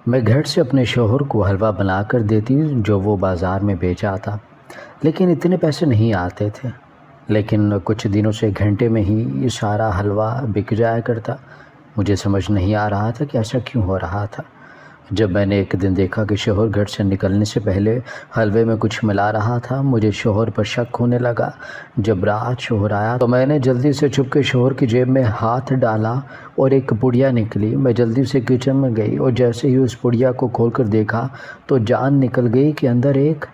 میں گھر سے اپنے شوہر کو حلوہ بنا کر دیتی جو وہ بازار میں بیچ آتا، لیکن اتنے پیسے نہیں آتے تھے۔ لیکن کچھ دنوں سے گھنٹے میں ہی یہ سارا حلوہ بک جایا کرتا۔ مجھے سمجھ نہیں آ رہا تھا کہ ایسا کیوں ہو رہا تھا۔ جب میں نے ایک دن دیکھا کہ شوہر گھر سے نکلنے سے پہلے حلوے میں کچھ ملا رہا تھا، مجھے شوہر پر شک ہونے لگا۔ جب رات شوہر آیا تو میں نے جلدی سے چھپ کے شوہر کی جیب میں ہاتھ ڈالا اور ایک پڑیا نکلی۔ میں جلدی سے کچن میں گئی اور جیسے ہی اس پڑیا کو کھول کر دیکھا تو جان نکل گئی کہ اندر ایک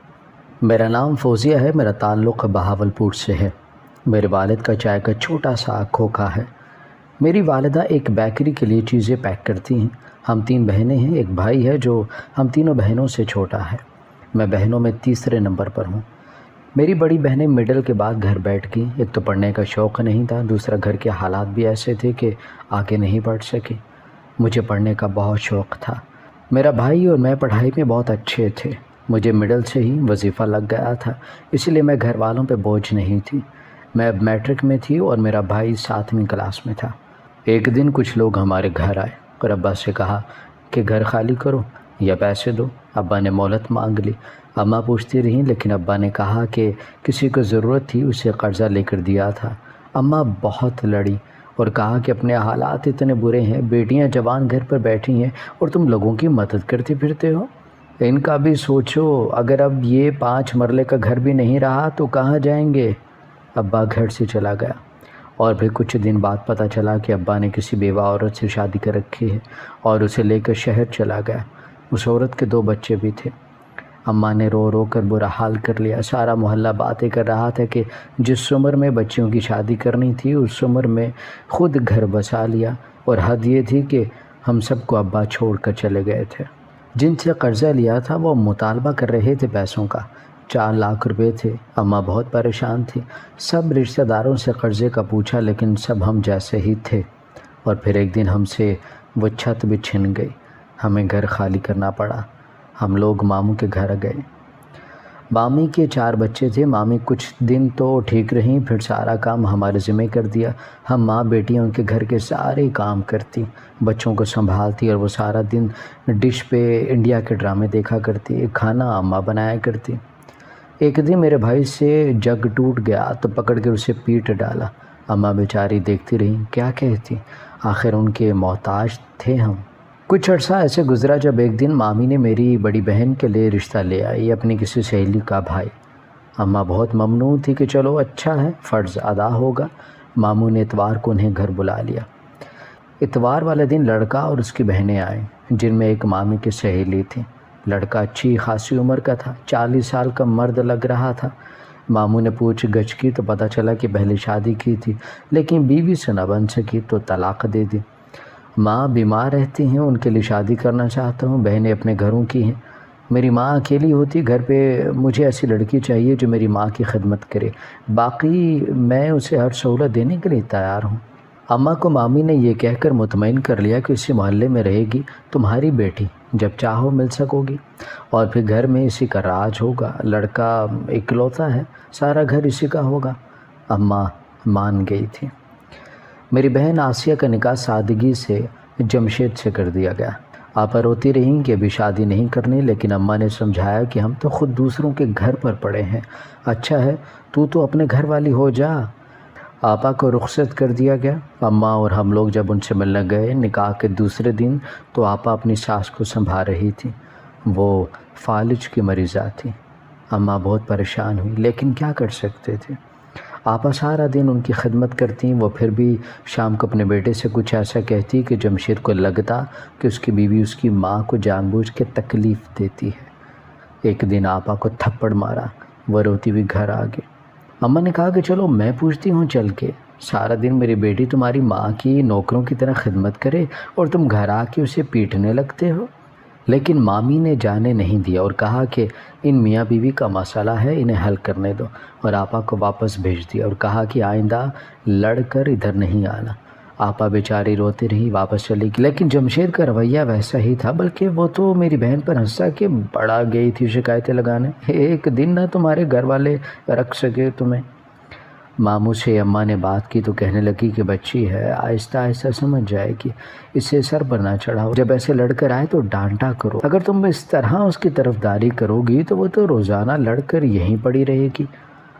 میرا نام فوزیہ ہے، میرا تعلق بہاولپور سے ہے، میرے والد کا چائے کا چھوٹا سا کھوکھا ہے۔ میری والدہ ایک بیکری کے لیے چیزیں پیک کرتی ہیں۔ ہم 3 بہنیں ہیں، ایک بھائی ہے جو ہم تینوں بہنوں سے چھوٹا ہے۔ میں بہنوں میں تیسرے نمبر پر ہوں۔ میری بڑی بہنیں مڈل کے بعد گھر بیٹھ گئیں۔ ایک تو پڑھنے کا شوق نہیں تھا، دوسرا گھر کے حالات بھی ایسے تھے کہ آگے نہیں بڑھ سکے۔ مجھے پڑھنے کا بہت شوق تھا۔ میرا بھائی اور میں پڑھائی میں بہت اچھے تھے۔ مجھے مڈل سے ہی وظیفہ لگ گیا تھا، اس لیے میں گھر والوں پہ بوجھ نہیں تھی۔ میں اب میٹرک میں تھی اور میرا بھائی 7ویں کلاس میں تھا۔ ایک دن کچھ لوگ ہمارے گھر آئے اور ابا سے کہا کہ گھر خالی کرو یا پیسے دو۔ ابا نے مہلت مانگ لی۔ اماں پوچھتی رہیں لیکن ابا نے کہا کہ کسی کو ضرورت تھی، اسے قرضہ لے کر دیا تھا۔ اماں بہت لڑی اور کہا کہ اپنے حالات اتنے برے ہیں، بیٹیاں جوان گھر پر بیٹھی ہیں اور تم لوگوں کی مدد کرتے پھرتے ہو۔ ان کا بھی سوچو، اگر اب یہ 5 مرلے کا گھر بھی نہیں رہا تو کہاں جائیں گے؟ ابا گھر سے چلا گیا اور پھر کچھ دن بعد پتہ چلا کہ ابا نے کسی بیوہ عورت سے شادی کر رکھی ہے اور اسے لے کر شہر چلا گیا۔ اس عورت کے 2 بچے بھی تھے۔ اماں نے رو رو کر برا حال کر لیا۔ سارا محلہ باتیں کر رہا تھا کہ جس عمر میں بچیوں کی شادی کرنی تھی اس عمر میں خود گھر بسا لیا، اور حد یہ تھی کہ ہم سب کو ابا چھوڑ کر چلے گئے تھے۔ جن سے قرضہ لیا تھا وہ مطالبہ کر رہے تھے پیسوں کا، 4 لاکھ روپے تھے۔ اماں بہت پریشان تھی۔ سب رشتہ داروں سے قرضے کا پوچھا لیکن سب ہم جیسے ہی تھے، اور پھر ایک دن ہم سے وہ چھت بھی چھن گئی۔ ہمیں گھر خالی کرنا پڑا۔ ہم لوگ ماموں کے گھر گئے۔ مامی کے 4 بچے تھے۔ مامی کچھ دن تو ٹھیک رہیں، پھر سارا کام ہمارے ذمہ کر دیا۔ ہم ماں بیٹیاں ان کے گھر کے سارے کام کرتی، بچوں کو سنبھالتی، اور وہ سارا دن ڈش پہ انڈیا کے ڈرامے دیکھا کرتی۔ کھانا اماں بنایا کرتی۔ ایک دن میرے بھائی سے جگ ٹوٹ گیا تو پکڑ کے اسے پیٹ ڈالا۔ اماں بیچاری دیکھتی رہیں، کیا کہتی؟ آخر ان کے محتاج تھے ہم۔ کچھ عرصہ ایسے گزرا جب ایک دن مامی نے میری بڑی بہن کے لیے رشتہ لے آئی، اپنی کسی سہیلی کا بھائی۔ اماں بہت ممنون تھی کہ چلو اچھا ہے، فرض ادا ہوگا۔ ماموں نے اتوار کو انہیں گھر بلا لیا۔ اتوار والے دن لڑکا اور اس کی بہنیں آئیں، جن میں ایک مامی کی سہیلی تھی۔ لڑکا اچھی خاصی عمر کا تھا، 40 سال کا مرد لگ رہا تھا۔ ماموں نے پوچھ گچھ کی تو پتہ چلا کہ پہلے شادی کی تھی لیکن بیوی سے نہ بن سکی تو طلاق دے دی۔ ماں بیمار رہتی ہیں، ان کے لیے شادی کرنا چاہتا ہوں۔ بہنیں اپنے گھروں کی ہیں، میری ماں اکیلی ہوتی گھر پہ، مجھے ایسی لڑکی چاہیے جو میری ماں کی خدمت کرے، باقی میں اسے ہر سہولت دینے کے لیے تیار ہوں۔ اماں کو مامی نے یہ کہہ کر مطمئن کر لیا کہ اسی محلے میں رہے گی تمہاری بیٹی، جب چاہو مل سکو گی، اور پھر گھر میں اسی کا راج ہوگا۔ لڑکا اکلوتا ہے، سارا گھر اسی کا ہوگا۔ اماں مان گئی تھی۔ میری بہن آسیہ کا نکاح سادگی سے جمشید سے کر دیا گیا۔ آپا روتی رہیں کہ ابھی شادی نہیں کرنی، لیکن اماں نے سمجھایا کہ ہم تو خود دوسروں کے گھر پر پڑے ہیں، اچھا ہے تو اپنے گھر والی ہو جا۔ آپا کو رخصت کر دیا گیا۔ اماں اور ہم لوگ جب ان سے ملنے گئے نکاح کے دوسرے دن تو آپا اپنی ساس کو سنبھال رہی تھی، وہ فالج کی مریضہ تھی۔ اماں بہت پریشان ہوئی لیکن کیا کر سکتے تھے۔ آپا سارا دن ان کی خدمت کرتی، وہ پھر بھی شام کو اپنے بیٹے سے کچھ ایسا کہتی کہ جمشید کو لگتا کہ اس کی بیوی اس کی ماں کو جان بوجھ کے تکلیف دیتی ہے۔ ایک دن آپا کو تھپڑ مارا، وہ روتی ہوئی گھر آ گئی۔ اماں نے کہا کہ چلو میں پوچھتی ہوں چل کے، سارا دن میری بیٹی تمہاری ماں کی نوکروں کی طرح خدمت کرے اور تم گھر آ کے اسے پیٹنے لگتے ہو۔ لیکن مامی نے جانے نہیں دیا اور کہا کہ ان میاں بیوی کا مسئلہ ہے، انہیں حل کرنے دو، اور آپا کو واپس بھیج دیا اور کہا کہ آئندہ لڑ کر ادھر نہیں آنا۔ آپا بیچاری روتی رہی، واپس چلی گئی، لیکن جمشید کا رویہ ویسا ہی تھا، بلکہ وہ تو میری بہن پر ہنسا کہ بڑا گئی تھی شکایتیں لگانے، ایک دن نہ تمہارے گھر والے رکھ سکے تمہیں۔ ماموں سے اماں نے بات کی تو کہنے لگی کہ بچی ہے، آہستہ آہستہ سمجھ جائے گی، اسے سر پر نہ چڑھاؤ، جب ایسے لڑ کر آئے تو ڈانٹا کرو، اگر تم اس طرح اس کی طرفداری کرو گی تو وہ تو روزانہ لڑ کر یہیں پڑی رہے گی۔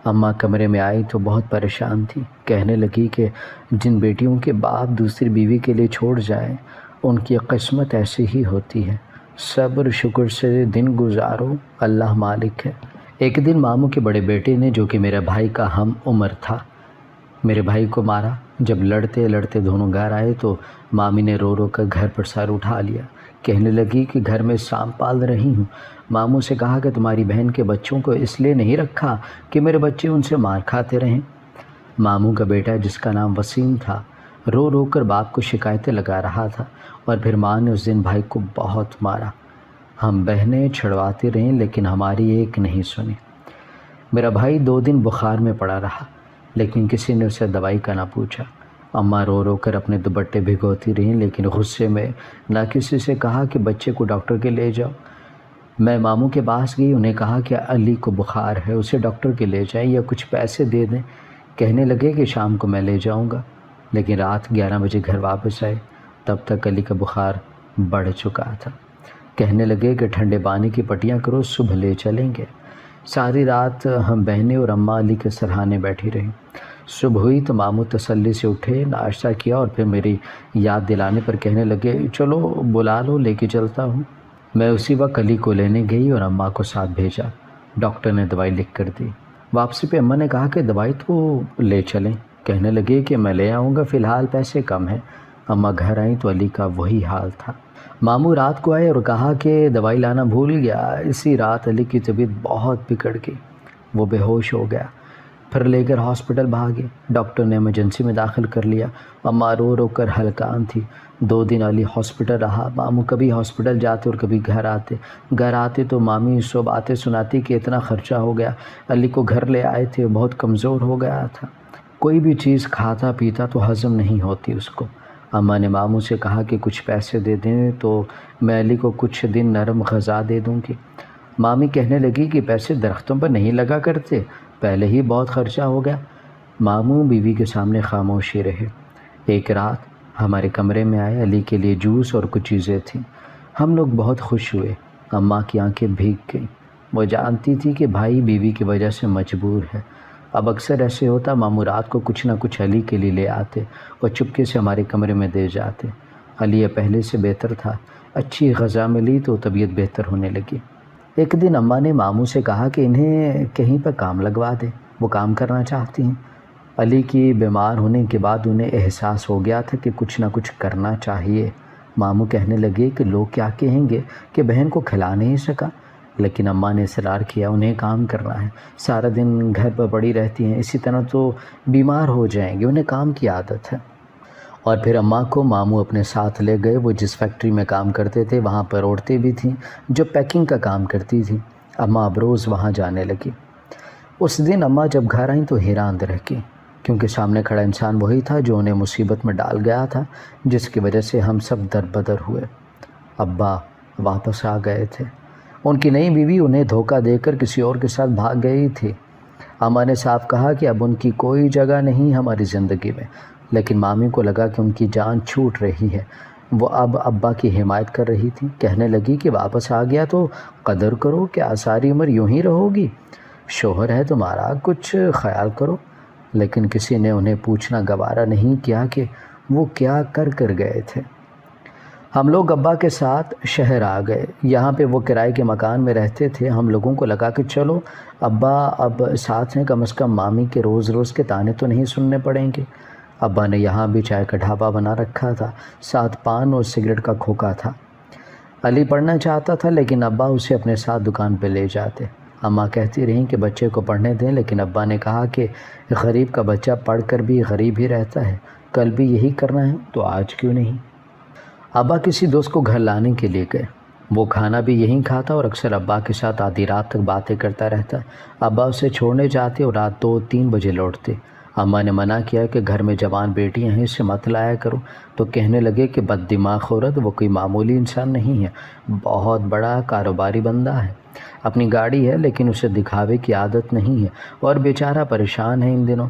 اماں کمرے میں آئی تو بہت پریشان تھی، کہنے لگی کہ جن بیٹیوں کے باپ دوسری بیوی کے لیے چھوڑ جائیں ان کی قسمت ایسی ہی ہوتی ہے، صبر شکر سے دن گزارو، اللہ مالک ہے۔ ایک دن ماموں کے بڑے بیٹے نے، جو کہ میرے بھائی کا ہم عمر تھا، میرے بھائی کو مارا۔ جب لڑتے لڑتے دونوں گھر آئے تو مامی نے رو رو کر گھر پر سر اٹھا لیا، کہنے لگی کہ گھر میں سانپ پال رہی ہوں۔ ماموں سے کہا کہ تمہاری بہن کے بچوں کو اس لیے نہیں رکھا کہ میرے بچے ان سے مار کھاتے رہیں۔ ماموں کا بیٹا، جس کا نام وسیم تھا، رو رو کر باپ کو شکایتیں لگا رہا تھا، اور پھر ماں نے اس دن بھائی کو بہت مارا۔ ہم بہنیں چھڑواتے رہیں لیکن ہماری ایک نہیں سنی۔ میرا بھائی 2 دن بخار میں پڑا رہا لیکن کسی نے اسے دوائی کا نہ پوچھا۔ اماں رو رو کر اپنے دوپٹے بھگوتی رہیں لیکن غصے میں نہ کسی سے کہا کہ بچے کو ڈاکٹر کے لے جاؤ۔ میں ماموں کے پاس گئی، انہیں کہا کہ علی کو بخار ہے، اسے ڈاکٹر کے لے جائیں یا کچھ پیسے دے دیں۔ کہنے لگے کہ شام کو میں لے جاؤں گا، لیکن رات 11 بجے گھر واپس آئے، تب تک علی کا بخار بڑھ چکا تھا۔ کہنے لگے کہ ٹھنڈے پانی کی پٹیاں کرو، صبح لے چلیں گے۔ ساری رات ہم بہنیں اور اماں علی کے سرہانے بیٹھی رہیں۔ صبح ہوئی تو ماموں تسلی سے اٹھے، ناشتہ کیا اور پھر میری یاد دلانے پر کہنے لگے چلو بلا لو، لے کے چلتا ہوں۔ میں اسی وقت علی کو لینے گئی اور اماں کو ساتھ بھیجا۔ ڈاکٹر نے دوائی لکھ کر دی۔ واپسی پہ اماں نے کہا کہ دوائی تو لے چلیں، کہنے لگے کہ میں لے آؤں گا، فی الحال پیسے کم ہیں۔ اماں گھر آئیں تو علی کا وہی حال تھا۔ ماموں رات کو آئے اور کہا کہ دوائی لانا بھول گیا۔ اسی رات علی کی طبیعت بہت بگڑ گئی، وہ بے ہوش ہو گیا۔ پھر لے کر ہاسپٹل بھاگے، ڈاکٹر نے ایمرجنسی میں داخل کر لیا۔ اماں رو رو کر ہلکان تھی۔ 2 دن علی ہاسپٹل رہا۔ ماموں کبھی ہاسپٹل جاتے اور کبھی گھر آتے تو مامی سو باتیں سناتی کہ اتنا خرچہ ہو گیا، علی کو گھر لے آئے تھے، بہت کمزور ہو گیا تھا، کوئی بھی چیز کھاتا پیتا تو ہضم نہیں ہوتی اس کو۔ اماں نے ماموں سے کہا کہ کچھ پیسے دے دیں تو میں علی کو کچھ دن نرم غذا دے دوں گی۔ مامی کہنے لگی کہ پیسے درختوں پر نہیں لگا کرتے، پہلے ہی بہت خرچہ ہو گیا۔ ماموں بیوی کے سامنے خاموشی رہے۔ ایک رات ہمارے کمرے میں آئے، علی کے لیے جوس اور کچھ چیزیں تھیں۔ ہم لوگ بہت خوش ہوئے۔ اماں کی آنکھیں بھیگ گئیں، وہ جانتی تھی کہ بھائی بیوی کی وجہ سے مجبور ہے۔ اب اکثر ایسے ہوتا، ماموں رات کو کچھ نہ کچھ علی کے لیے لے آتے اور چپکے سے ہمارے کمرے میں دے جاتے۔ علی پہلے سے بہتر تھا، اچھی غذا ملی تو طبیعت بہتر ہونے لگی۔ ایک دن اماں نے ماموں سے کہا کہ انہیں کہیں پر کام لگوا دیں، وہ کام کرنا چاہتی ہیں۔ علی کی بیمار ہونے کے بعد انہیں احساس ہو گیا تھا کہ کچھ نہ کچھ کرنا چاہیے۔ ماموں کہنے لگے کہ لوگ کیا کہیں گے کہ بہن کو کھلا نہیں سکا، لیکن اماں نے اصرار کیا انہیں کام کرنا ہے، سارا دن گھر پر پڑی رہتی ہیں، اسی طرح تو بیمار ہو جائیں گے، انہیں کام کی عادت ہے۔ اور پھر اماں کو ماموں اپنے ساتھ لے گئے۔ وہ جس فیکٹری میں کام کرتے تھے وہاں پر عورتیں بھی تھیں جو پیکنگ کا کام کرتی تھیں۔ اماں اب روز وہاں جانے لگی۔ اس دن اماں جب گھر آئیں تو حیران رہ گئیں، کیونکہ سامنے کھڑا انسان وہی تھا جو انہیں مصیبت میں ڈال گیا تھا، جس کی وجہ سے ہم سب دربدر ہوئے۔ ابا واپس آ گئے تھے، ان کی نئی بیوی انہیں دھوکہ دے کر کسی اور کے ساتھ بھاگ گئی تھی۔ اماں نے صاف کہا کہ اب ان کی کوئی جگہ نہیں ہماری زندگی میں، لیکن مامی کو لگا کہ ان کی جان چھوٹ رہی ہے۔ وہ اب ابا کی حمایت کر رہی تھی، کہنے لگی کہ واپس آ گیا تو قدر کرو، کیا ساری عمر یوں ہی رہو گی؟ شوہر ہے تمہارا، کچھ خیال کرو۔ لیکن کسی نے انہیں پوچھنا گوارا نہیں کیا کہ وہ کیا کر گئے تھے۔ ہم لوگ ابا کے ساتھ شہر آ گئے، یہاں پہ وہ کرائے کے مکان میں رہتے تھے۔ ہم لوگوں کو لگا کہ چلو ابا اب ساتھ ہیں، کم از کم مامی کے روز روز کے تانے تو نہیں سننے پڑیں گے۔ ابا نے یہاں بھی چائے کا ڈھابا بنا رکھا تھا، ساتھ پان اور سگریٹ کا کھوکا تھا۔ علی پڑھنا چاہتا تھا لیکن ابا اسے اپنے ساتھ دکان پہ لے جاتے۔ اماں کہتی رہیں کہ بچے کو پڑھنے دیں، لیکن ابا نے کہا کہ غریب کا بچہ پڑھ کر بھی غریب ہی رہتا ہے، کل بھی یہی کرنا ہے تو آج کیوں نہیں؟ ابا کسی دوست کو گھر لانے کے لیے گئے، وہ کھانا بھی یہیں کھاتا اور اکثر ابا کے ساتھ آدھی رات تک باتیں کرتا رہتا۔ ابا اسے چھوڑنے جاتے اور رات 2-3 بجے لوٹتے۔ اماں نے منع کیا کہ گھر میں جوان بیٹیاں ہیں، اسے مت لایا کرو، تو کہنے لگے کہ بد دماغ عورت، وہ کوئی معمولی انسان نہیں ہے، بہت بڑا کاروباری بندہ ہے، اپنی گاڑی ہے لیکن اسے دکھاوے کی عادت نہیں ہے اور بیچارہ پریشان ہے ان دنوں،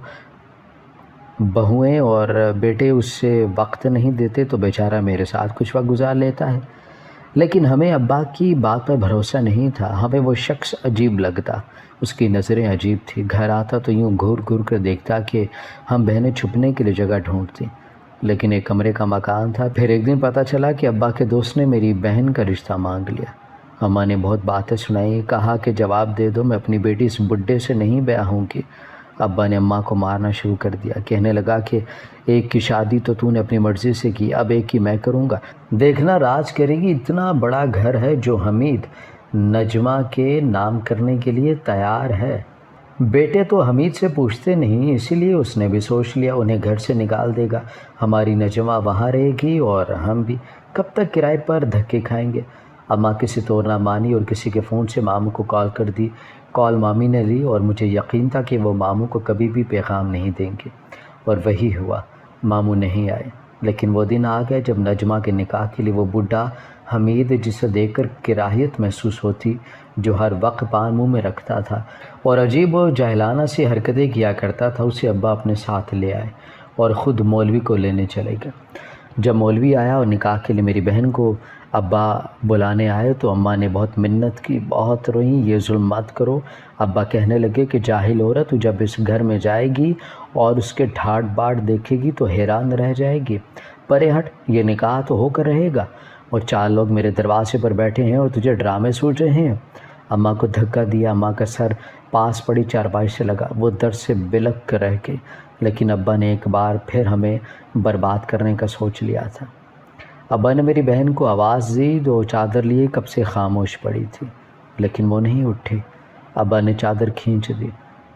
بہویں اور بیٹے اس سے وقت نہیں دیتے تو بیچارہ میرے ساتھ کچھ وقت گزار لیتا ہے۔ لیکن ہمیں ابا کی بات پر بھروسہ نہیں تھا، ہمیں وہ شخص عجیب لگتا، اس کی نظریں عجیب تھی، گھر آتا تو یوں گھور گھور کر دیکھتا کہ ہم بہنیں چھپنے کے لیے جگہ ڈھونڈتیں، لیکن ایک کمرے کا مکان تھا۔ پھر ایک دن پتہ چلا کہ ابا کے دوست نے میری بہن کا رشتہ مانگ لیا۔ اماں نے بہت باتیں سنائی، کہا کہ جواب دے دو، میں اپنی بیٹی اس بڈھے سے نہیں بیاہ ہوں گی۔ ابا نے اماں کو مارنا شروع کر دیا، کہنے لگا کہ ایک کی شادی تو نے اپنی مرضی سے کی، اب ایک کی میں کروں گا، دیکھنا راج کرے گی۔ اتنا بڑا گھر ہے جو حمید نجمہ کے نام کرنے کے لیے تیار ہے۔ بیٹے تو حمید سے پوچھتے نہیں، اسی لیے اس نے بھی سوچ لیا انہیں گھر سے نکال دے گا، ہماری نجمہ وہاں رہے گی اور ہم بھی کب تک کرائے پر دھکے کھائیں گے۔ اماں کسی طور نہ مانی اور کسی کے فون سے ماموں کو کال کر دی۔ کال مامی نے لی اور مجھے یقین تھا کہ وہ ماموں کو کبھی بھی پیغام نہیں دیں گے، اور وہی ہوا، ماموں نہیں آئے۔ لیکن وہ دن آ گئے جب نجمہ کے نکاح کے لیے وہ بڈھا حمید، جسے دیکھ کر کراہیت محسوس ہوتی، جو ہر وقت پان منہ میں رکھتا تھا اور عجیب و جاہلانہ سی حرکتیں کیا کرتا تھا، اسے ابا اپنے ساتھ لے آئے اور خود مولوی کو لینے چلے گئے۔ جب مولوی آیا اور نکاح کے لیے میری بہن کو ابا بلانے آئے تو اماں نے بہت منت کی، بہت روئیں، یہ ظلم مت کرو۔ ابا کہنے لگے کہ جاہل عورت جب اس گھر میں جائے گی اور اس کے ٹھاٹ باٹ دیکھے گی تو حیران رہ جائے گی، پرے ہٹ، یہ نکاح تو ہو کر رہے گا اور 4 لوگ میرے دروازے پر بیٹھے ہیں اور تجھے ڈرامے سوچ رہے ہیں۔ اماں کو دھکا دیا، اماں کا سر پاس پڑی چارپائی سے لگا، وہ درد سے بلک کر رہ گئی۔ لیکن ابا نے ایک بار پھر ہمیں برباد کرنے کا سوچ لیا تھا۔ ابا نے میری بہن کو آواز دی، جو چادر لیے کب سے خاموش پڑی تھی، لیکن وہ نہیں اٹھی۔ ابا نے چادر کھینچ دی،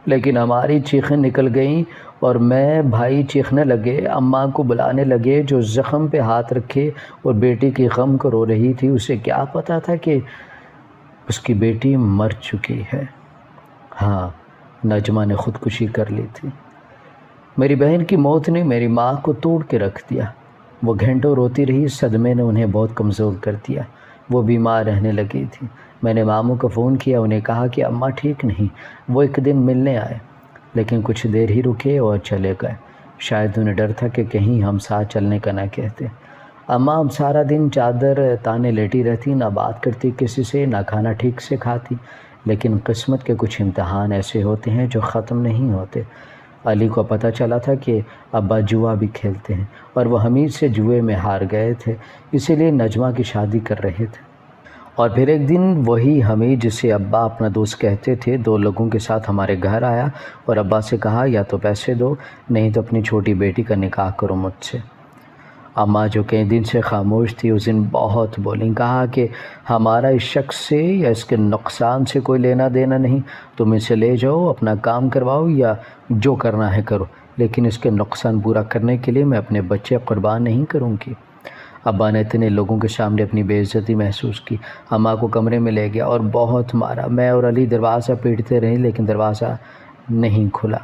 لیکن ہماری چیخیں نکل گئیں اور میں بھائی چیخنے لگے، اماں کو بلانے لگے جو زخم پہ ہاتھ رکھے اور بیٹی کی غم کو رو رہی تھی۔ اسے کیا پتا تھا کہ اس کی بیٹی مر چکی ہے۔ ہاں، نجمہ نے خودکشی کر لی تھی۔ میری بہن کی موت نے میری ماں کو توڑ کے رکھ دیا۔ وہ گھنٹوں روتی رہی، صدمے نے انہیں بہت کمزور کر دیا، وہ بیمار رہنے لگی تھی۔ میں نے ماموں کو فون کیا، انہیں کہا کہ اماں ٹھیک نہیں، وہ ایک دن ملنے آئے، لیکن کچھ دیر ہی رکے اور چلے گئے۔ شاید انہیں ڈر تھا کہ کہیں ہم ساتھ چلنے کا نہ کہتے۔ اماں اب سارا دن چادر تانے لیٹی رہتی، نہ بات کرتی کسی سے، نہ کھانا ٹھیک سے کھاتی۔ لیکن قسمت کے کچھ امتحان ایسے ہوتے ہیں جو ختم نہیں ہوتے۔ علی کو پتہ چلا تھا کہ ابا جوا بھی کھیلتے ہیں اور وہ حمید سے جوئے میں ہار گئے تھے، اسی لیے نجمہ کی شادی کر رہے تھے۔ اور پھر ایک دن وہی حمید جسے ابا اپنا دوست کہتے تھے 2 لوگوں کے ساتھ ہمارے گھر آیا اور ابا سے کہا یا تو پیسے دو، نہیں تو اپنی چھوٹی بیٹی کا نکاح کرو مجھ سے۔ اماں جو کئی دن سے خاموش تھی اس دن بہت بولیں، کہا کہ ہمارا اس شخص سے یا اس کے نقصان سے کوئی لینا دینا نہیں، تم اسے لے جاؤ، اپنا کام کرواؤ یا جو کرنا ہے کرو، لیکن اس کے نقصان پورا کرنے کے لیے میں اپنے بچے قربان نہیں کروں گی۔ ابا نے اتنے لوگوں کے سامنے اپنی بے عزتی محسوس کی، اماں کو کمرے میں لے گیا اور بہت مارا۔ میں اور علی دروازہ پیٹتے رہے لیکن دروازہ نہیں کھلا۔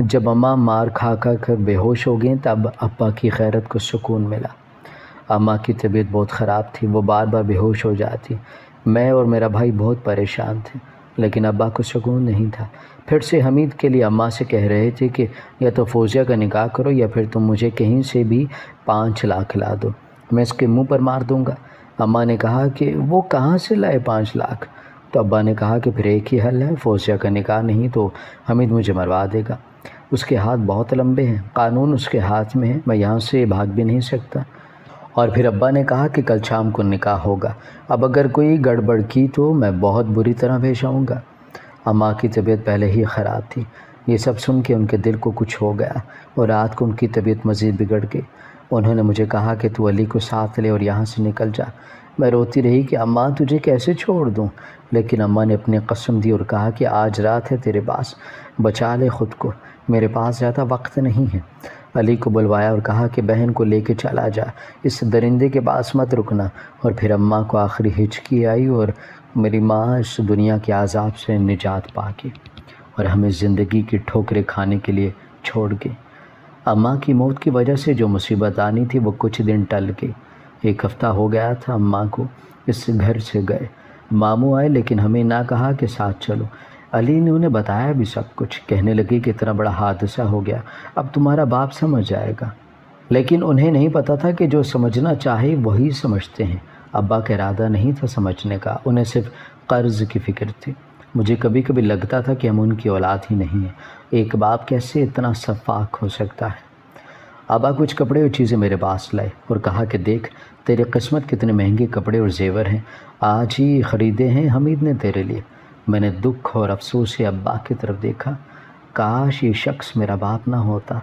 جب اماں مار کھا کر بے ہوش ہو گئیں تب ابا کی غیرت کو سکون ملا۔ اماں کی طبیعت بہت خراب تھی، وہ بار بار بے ہوش ہو جاتی۔ میں اور میرا بھائی بہت پریشان تھے، لیکن ابا کو سکون نہیں تھا۔ پھر سے حمید کے لیے اماں سے کہہ رہے تھے کہ یا تو فوزیہ کا نکاح کرو یا پھر تم مجھے کہیں سے بھی 5 لاکھ لا دو، میں اس کے منہ پر مار دوں گا۔ اماں نے کہا کہ وہ کہاں سے لائے 5 لاکھ؟ تو ابا نے کہا کہ پھر ایک ہی حل ہے، فوزیہ کا نکاح نہیں تو حمید مجھے مروا دے گا، اس کے ہاتھ بہت لمبے ہیں، قانون اس کے ہاتھ میں ہے، میں یہاں سے بھاگ بھی نہیں سکتا۔ اور پھر ابا نے کہا کہ کل شام کو نکاح ہوگا، اب اگر کوئی گڑبڑ کی تو میں بہت بری طرح پیش آؤں گا۔ اماں کی طبیعت پہلے ہی خراب تھی، یہ سب سن کے ان کے دل کو کچھ ہو گیا اور رات کو ان کی طبیعت مزید بگڑ گئی۔ انہوں نے مجھے کہا کہ تو علی کو ساتھ لے اور یہاں سے نکل جا۔ میں روتی رہی کہ اماں تجھے کیسے چھوڑ دوں، لیکن اماں نے اپنی قسم دی اور کہا کہ آج رات ہے تیرے پاس، بچا لے خود کو، میرے پاس زیادہ وقت نہیں ہے۔ علی کو بلوایا اور کہا کہ بہن کو لے کے چلا جا، اس درندے کے پاس مت رکنا۔ اور پھر اماں کو آخری ہچکی آئی اور میری ماں اس دنیا کے عذاب سے نجات پا گئی اور ہمیں زندگی کی ٹھوکریں کھانے کے لیے چھوڑ گئی۔ اماں کی موت کی وجہ سے جو مصیبت آنی تھی وہ کچھ دن ٹل گئی۔ 1 ہفتہ ہو گیا تھا اماں کو اس گھر سے گئے۔ ماموں آئے لیکن ہمیں نہ کہا کہ ساتھ چلو۔ علی نے انہیں بتایا بھی سب کچھ، کہنے لگی کہ اتنا بڑا حادثہ ہو گیا، اب تمہارا باپ سمجھ جائے گا۔ لیکن انہیں نہیں پتہ تھا کہ جو سمجھنا چاہے وہی سمجھتے ہیں۔ ابا کا ارادہ نہیں تھا سمجھنے کا، انہیں صرف قرض کی فکر تھی۔ مجھے کبھی کبھی لگتا تھا کہ ہم ان کی اولاد ہی نہیں ہیں۔ ایک باپ کیسے اتنا شفاق ہو سکتا ہے؟ ابا کچھ کپڑے اور چیزیں میرے پاس لائے اور کہا کہ دیکھ تیری قسمت کتنے مہنگے کپڑے اور زیور ہیں، آج ہی خریدے ہیں حمید نے تیرے لیے۔ میں نے دکھ اور افسوس سے ابا کی طرف دیکھا، کاش یہ شخص میرا باپ نہ ہوتا۔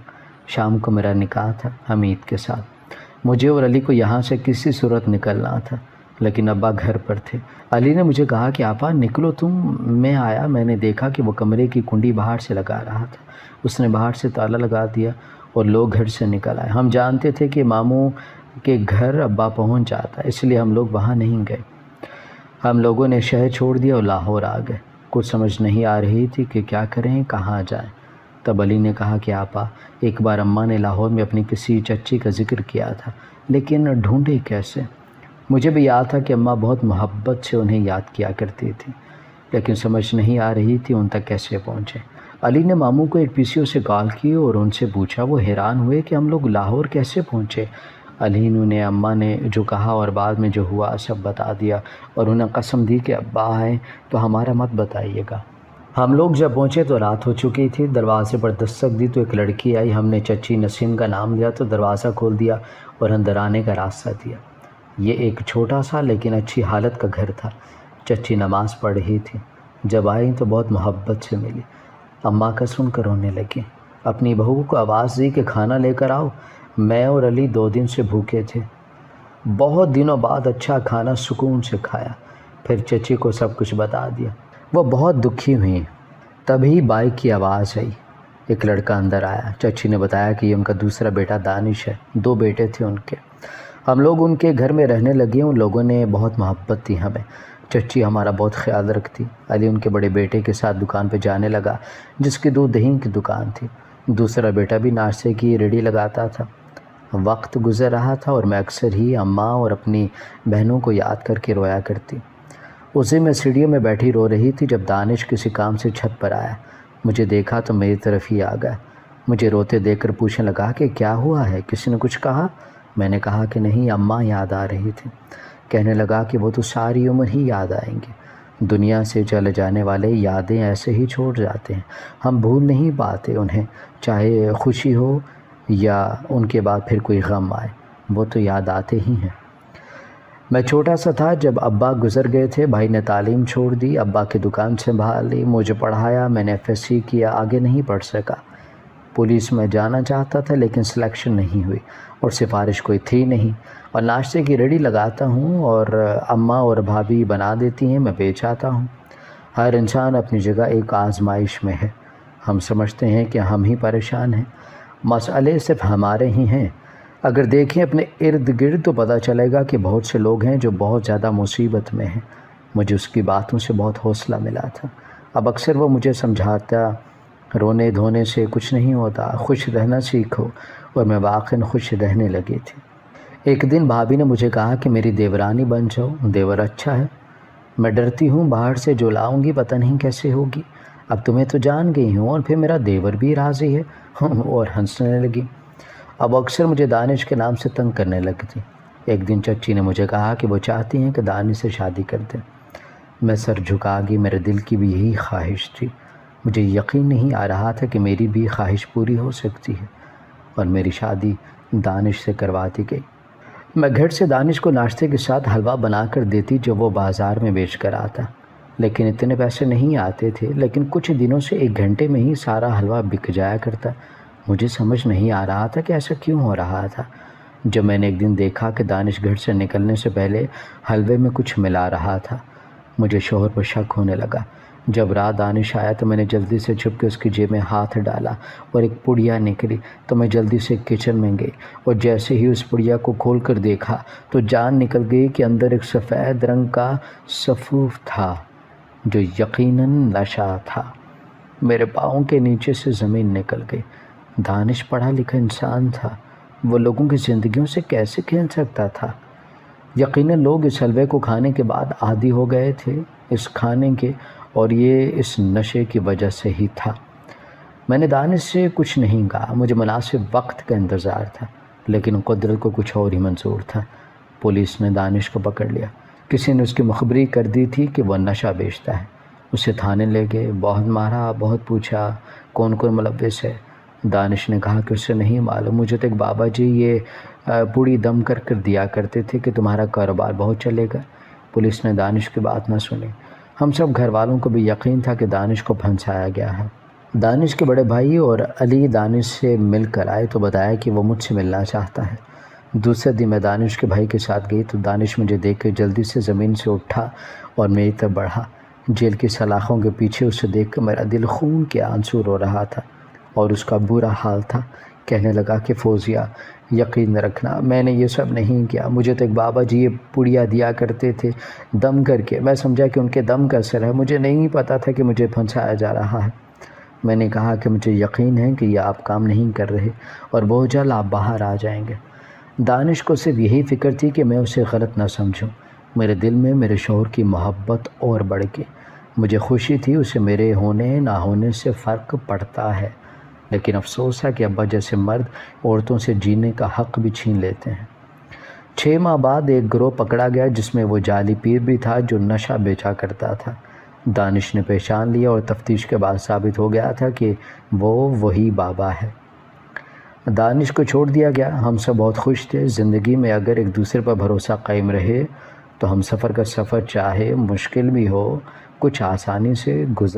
شام کو میرا نکاح تھا حمید کے ساتھ، مجھے اور علی کو یہاں سے کسی صورت نکلنا تھا، لیکن ابا گھر پر تھے۔ علی نے مجھے کہا کہ آپا نکلو تم۔ میں آیا، میں نے دیکھا کہ وہ کمرے کی کنڈی باہر سے لگا رہا تھا، اس نے باہر سے تالا لگا دیا اور لوگ گھر سے نکل آئے۔ ہم جانتے تھے کہ ماموں کے گھر ابا پہنچ جاتا ہے، اس لیے ہم لوگ وہاں نہیں گئے۔ ہم لوگوں نے شہر چھوڑ دیا اور لاہور آ گئے۔ کچھ سمجھ نہیں آ رہی تھی کہ کیا کریں، کہاں جائیں۔ تب علی نے کہا کہ آپا ایک بار اماں نے لاہور میں اپنی کسی چچی کا ذکر کیا تھا، لیکن ڈھونڈے کیسے؟ مجھے بھی یاد تھا کہ اماں بہت محبت سے انہیں یاد کیا کرتی تھی، لیکن سمجھ نہیں آ رہی تھی ان تک کیسے پہنچے۔ علی نے ماموں کو ایک PCO سے کال کی اور ان سے پوچھا۔ وہ حیران ہوئے کہ ہم لوگ لاہور کیسے پہنچے۔ علی نے اماں نے جو کہا اور بعد میں جو ہوا سب بتا دیا اور انہیں قسم دی کہ ابا آئیں تو ہمارا مت بتائیے گا۔ ہم لوگ جب پہنچے تو رات ہو چکی تھی۔ دروازے پر دستک دی تو ایک لڑکی آئی۔ ہم نے چچی نسیم کا نام لیا تو دروازہ کھول دیا اور اندر آنے کا راستہ دیا۔ یہ ایک چھوٹا سا لیکن اچھی حالت کا گھر تھا۔ چچی نماز پڑھ رہی تھی۔ جب آئیں تو بہت محبت سے ملی۔ اماں کا سن کر رونے لگی۔ اپنی بہو کو آواز دی کہ کھانا لے کر آؤ۔ میں اور علی 2 دن سے بھوکے تھے، بہت دنوں بعد اچھا کھانا سکون سے کھایا، پھر چچی کو سب کچھ بتا دیا۔ وہ بہت دکھی ہوئیں۔ تبھی بائک کی آواز آئی، ایک لڑکا اندر آیا۔ چچی نے بتایا کہ یہ ان کا دوسرا بیٹا دانش ہے، 2 بیٹے تھے ان کے۔ ہم لوگ ان کے گھر میں رہنے لگے۔ ان لوگوں نے بہت محبت دی ہمیں۔ چچی ہمارا بہت خیال رکھتی۔ علی ان کے بڑے بیٹے کے ساتھ دکان پہ جانے لگا جس کی دودھ دہی کی دکان تھی۔ دوسرا بیٹا بھی ناشتے کی ریڈی لگاتا تھا۔ وقت گزر رہا تھا اور میں اکثر ہی اماں اور اپنی بہنوں کو یاد کر کے رویا کرتی۔ اس دن میں سیڑھیوں میں بیٹھی رو رہی تھی جب دانش کسی کام سے چھت پر آیا۔ مجھے دیکھا تو میری طرف ہی آ گیا۔ مجھے روتے دیکھ کر پوچھنے لگا کہ کیا ہوا ہے، کسی نے کچھ کہا؟ میں نے کہا کہ نہیں، اماں یاد آ رہی تھی۔ کہنے لگا کہ وہ تو ساری عمر ہی یاد آئیں گی، دنیا سے چلے جانے والے یادیں ایسے ہی چھوڑ جاتے ہیں، ہم بھول نہیں پاتے انہیں، چاہے خوشی ہو یا ان کے بعد پھر کوئی غم آئے، وہ تو یاد آتے ہی ہیں۔ میں چھوٹا سا تھا جب ابا گزر گئے تھے۔ بھائی نے تعلیم چھوڑ دی، ابا کی دکان سنبھالی، مجھے پڑھایا۔ میں نے FSC کیا، آگے نہیں پڑھ سکا۔ پولیس میں جانا چاہتا تھا لیکن سلیکشن نہیں ہوئی اور سفارش کوئی تھی نہیں، اور ناشتے کی ریڈی لگاتا ہوں اور اماں اور بھابھی بنا دیتی ہیں، میں بیچ آتا ہوں۔ ہر انسان اپنی جگہ ایک آزمائش میں ہے۔ ہم سمجھتے ہیں کہ ہم ہی پریشان ہیں، مسئلے صرف ہمارے ہی ہیں۔ اگر دیکھیں اپنے ارد گرد تو پتہ چلے گا کہ بہت سے لوگ ہیں جو بہت زیادہ مصیبت میں ہیں۔ مجھے اس کی باتوں سے بہت حوصلہ ملا تھا۔ اب اکثر وہ مجھے سمجھاتا، رونے دھونے سے کچھ نہیں ہوتا، خوش رہنا سیکھو، اور میں واقعاً خوش رہنے لگی تھی۔ ایک دن بھابھی نے مجھے کہا کہ میری دیورانی بن جاؤ، دیور اچھا ہے۔ میں ڈرتی ہوں باہر سے جو لاؤں گی پتہ نہیں کیسے ہوگی، اب تمہیں تو جان گئی ہوں، اور پھر میرا دیور بھی راضی ہے، اور ہنسنے لگی۔ اب اکثر مجھے دانش کے نام سے تنگ کرنے لگتی۔ ایک دن چچی نے مجھے کہا کہ وہ چاہتی ہیں کہ دانش سے شادی کر دیں۔ میں سر جھکا گئی، میرے دل کی بھی یہی خواہش تھی۔ مجھے یقین نہیں آ رہا تھا کہ میری بھی خواہش پوری ہو سکتی ہے، اور میری شادی دانش سے کروا دی گئی۔ میں گھر سے دانش کو ناشتے کے ساتھ حلوہ بنا کر دیتی جو وہ بازار میں بیچ کر آتا، لیکن اتنے پیسے نہیں آتے تھے، لیکن کچھ دنوں سے 1 گھنٹے میں ہی سارا حلوہ بک جایا کرتا۔ مجھے سمجھ نہیں آ رہا تھا کہ ایسا کیوں ہو رہا تھا۔ جب میں نے ایک دن دیکھا کہ دانش گھر سے نکلنے سے پہلے حلوے میں کچھ ملا رہا تھا، مجھے شوہر پر شک ہونے لگا۔ جب رات دانش آیا تو میں نے جلدی سے چھپ کے اس کی جیب میں ہاتھ ڈالا اور ایک پڑیا نکلی تو میں جلدی سے کچن میں گئی، اور جیسے ہی اس پڑیا کو کھول کر دیکھا تو جان نکل گئی کہ اندر ایک سفید رنگ کا سفوف تھا جو یقیناً نشہ تھا۔ میرے پاؤں کے نیچے سے زمین نکل گئی۔ دانش پڑھا لکھا انسان تھا، وہ لوگوں کی زندگیوں سے کیسے کھیل سکتا تھا؟ یقیناً لوگ اس حلوے کو کھانے کے بعد عادی ہو گئے تھے اس کھانے کے، اور یہ اس نشے کی وجہ سے ہی تھا۔ میں نے دانش سے کچھ نہیں کہا، مجھے مناسب وقت کا انتظار تھا، لیکن قدرت کو کچھ اور ہی منظور تھا۔ پولیس نے دانش کو پکڑ لیا۔ کسی نے اس کی مخبری کر دی تھی کہ وہ نشہ بیچتا ہے۔ اسے تھانے لے گئے، بہت مارا، بہت پوچھا کون کون ملوث ہے۔ دانش نے کہا کہ اسے نہیں معلوم، مجھے تو ایک بابا جی یہ پوڑی دم کر دیا کرتے تھے کہ تمہارا کاروبار بہت چلے گا۔ پولیس نے دانش کی بات نہ سنی۔ ہم سب گھر والوں کو بھی یقین تھا کہ دانش کو پھنسایا گیا ہے۔ دانش کے بڑے بھائی اور علی دانش سے مل کر آئے تو بتایا کہ وہ مجھ سے ملنا چاہتا ہے۔ دوسرے دن میں دانش کے بھائی کے ساتھ گئی تو دانش مجھے دیکھ کے جلدی سے زمین سے اٹھا اور میری طرف بڑھا۔ جیل کی سلاخوں کے پیچھے اسے دیکھ کر میرا دل خون کے آنسو رو رہا تھا اور اس کا برا حال تھا۔ کہنے لگا کہ فوزیہ یقین رکھنا، میں نے یہ سب نہیں کیا، مجھے تو ایک بابا جی یہ پڑیا دیا کرتے تھے دم کر کے، میں سمجھا کہ ان کے دم کا اثر ہے، مجھے نہیں پتا تھا کہ مجھے پھنسایا جا رہا ہے۔ میں نے کہا کہ مجھے یقین ہے کہ یہ آپ کام نہیں کر رہے اور بہت جلد آپ باہر آ جائیں گے۔ دانش کو صرف یہی فکر تھی کہ میں اسے غلط نہ سمجھوں۔ میرے دل میں میرے شوہر کی محبت اور بڑھ گئی۔ مجھے خوشی تھی اسے میرے ہونے نہ ہونے سے فرق پڑتا ہے، لیکن افسوس ہے کہ ابا جیسے مرد عورتوں سے جینے کا حق بھی چھین لیتے ہیں۔ 6 ماہ بعد ایک گروہ پکڑا گیا جس میں وہ جعلی پیر بھی تھا جو نشہ بیچا کرتا تھا۔ دانش نے پہچان لیا اور تفتیش کے بعد ثابت ہو گیا تھا کہ وہ وہی بابا ہے۔ دانش کو چھوڑ دیا گیا۔ ہم سب بہت خوش تھے۔ زندگی میں اگر ایک دوسرے پر بھروسہ قائم رہے تو ہم سفر کا سفر چاہے مشکل بھی ہو کچھ آسانی سے گزر